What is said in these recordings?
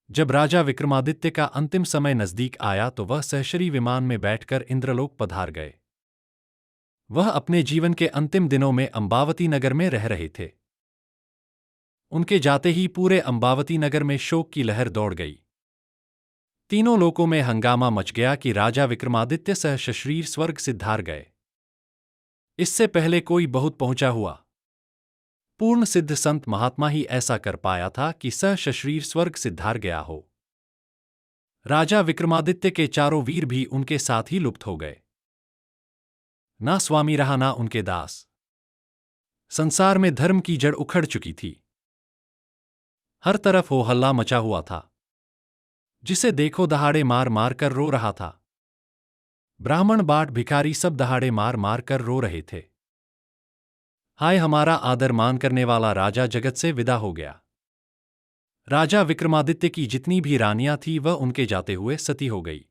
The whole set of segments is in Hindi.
जब राजा विक्रमादित्य का अंतिम समय नजदीक आया तो वह सहस्री विमान में बैठकर इंद्रलोक पधार गए। वह अपने जीवन के अंतिम दिनों में अंबावती नगर में रह रहे थे। उनके जाते ही पूरे अंबावती नगर में शोक की लहर दौड़ गई। तीनों लोकों में हंगामा मच गया कि राजा विक्रमादित्य सहशरीर स्वर्ग सिद्धार गए। इससे पहले कोई बहुत पहुंचा हुआ पूर्ण सिद्ध संत महात्मा ही ऐसा कर पाया था कि सहशरीर स्वर्ग सिद्धार गया हो। राजा विक्रमादित्य के चारों वीर भी उनके साथ ही लुप्त हो गए। ना स्वामी रहा ना उनके दास। संसार में धर्म की जड़ उखड़ चुकी थी। हर तरफ हो हल्ला मचा हुआ था। जिसे देखो दहाड़े मार मार कर रो रहा था। ब्राह्मण बाट भिखारी सब दहाड़े मार मार कर रो रहे थे। हाय हमारा आदर मान करने वाला राजा जगत से विदा हो गया। राजा विक्रमादित्य की जितनी भी रानियां थी वह उनके जाते हुए सती हो गई।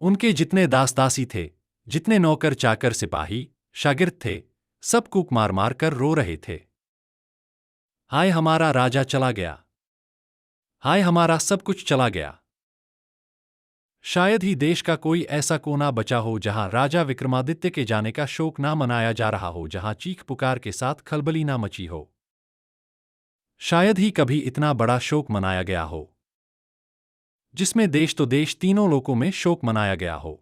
उनके जितने दास दासी थे, जितने नौकर चाकर सिपाही शागिर्द थे, सब कूक मार मार कर रो रहे थे। हाय हमारा राजा चला गया। हाय हमारा सब कुछ चला गया। शायद ही देश का कोई ऐसा कोना बचा हो जहां राजा विक्रमादित्य के जाने का शोक ना मनाया जा रहा हो, जहां चीख पुकार के साथ खलबली ना मची हो। शायद ही कभी इतना बड़ा शोक मनाया गया हो जिसमें देश तो देश तीनों लोकों में शोक मनाया गया हो।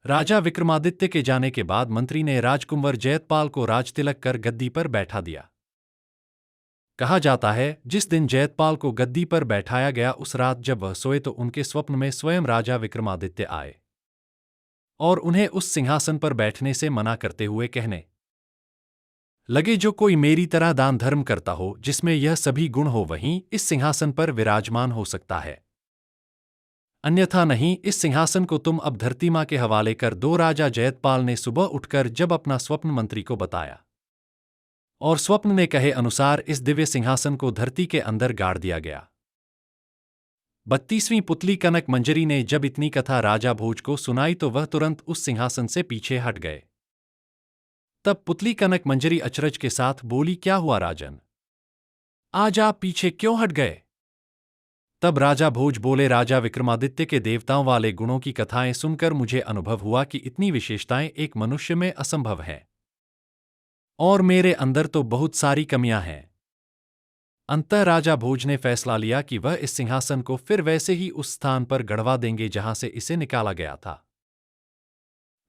राजा विक्रमादित्य के जाने के बाद मंत्री ने राजकुंवर जयतपाल को राजतिलक कर गद्दी पर बैठा दिया। कहा जाता है जिस दिन जयतपाल को गद्दी पर बैठाया गया उस रात जब वह सोए तो उनके स्वप्न में स्वयं राजा विक्रमादित्य आए और उन्हें उस सिंहासन पर बैठने से मना करते हुए कहने लगे, जो कोई मेरी तरह दान धर्म करता हो, जिसमें यह सभी गुण हो, वहीं इस सिंहासन पर विराजमान हो सकता है। अन्यथा नहीं, इस सिंहासन को तुम अब धरती मां के हवाले कर दो। राजा जयतपाल ने सुबह उठकर जब अपना स्वप्न मंत्री को बताया और स्वप्न ने कहे अनुसार इस दिव्य सिंहासन को धरती के अंदर गाड़ दिया गया। 32वीं पुतली कनक मंजरी ने जब इतनी कथा राजा भोज को सुनाई तो वह तुरंत उस सिंहासन से पीछे हट गए। तब पुतली कनक मंजरी अचरज के साथ बोली, क्या हुआ राजन, आज आप पीछे क्यों हट गए? तब राजा भोज बोले, राजा विक्रमादित्य के देवताओं वाले गुणों की कथाएं सुनकर मुझे अनुभव हुआ कि इतनी विशेषताएं एक मनुष्य में असंभव है और मेरे अंदर तो बहुत सारी कमियां हैं। अंततः राजा भोज ने फैसला लिया कि वह इस सिंहासन को फिर वैसे ही उस स्थान पर गड़वा देंगे जहां से इसे निकाला गया था।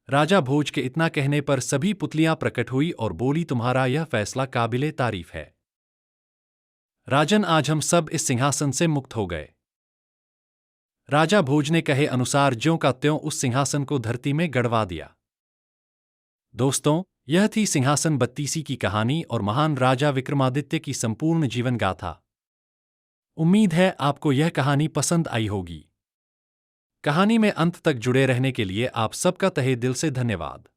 राजा भोज के इतना कहने पर सभी पुतलियां प्रकट हुई और बोली, तुम्हारा यह फैसला काबिले तारीफ है राजन, आज हम सब इस सिंहासन से मुक्त हो गए। राजा भोज ने कहे अनुसार ज्यों का त्यों उस सिंहासन को धरती में गड़वा दिया। दोस्तों, यह थी सिंहासन 32 की कहानी और महान राजा विक्रमादित्य की संपूर्ण जीवन गाथा। उम्मीद है आपको यह कहानी पसंद आई होगी। कहानी में अंत तक जुड़े रहने के लिए आप सबका तहे दिल से धन्यवाद।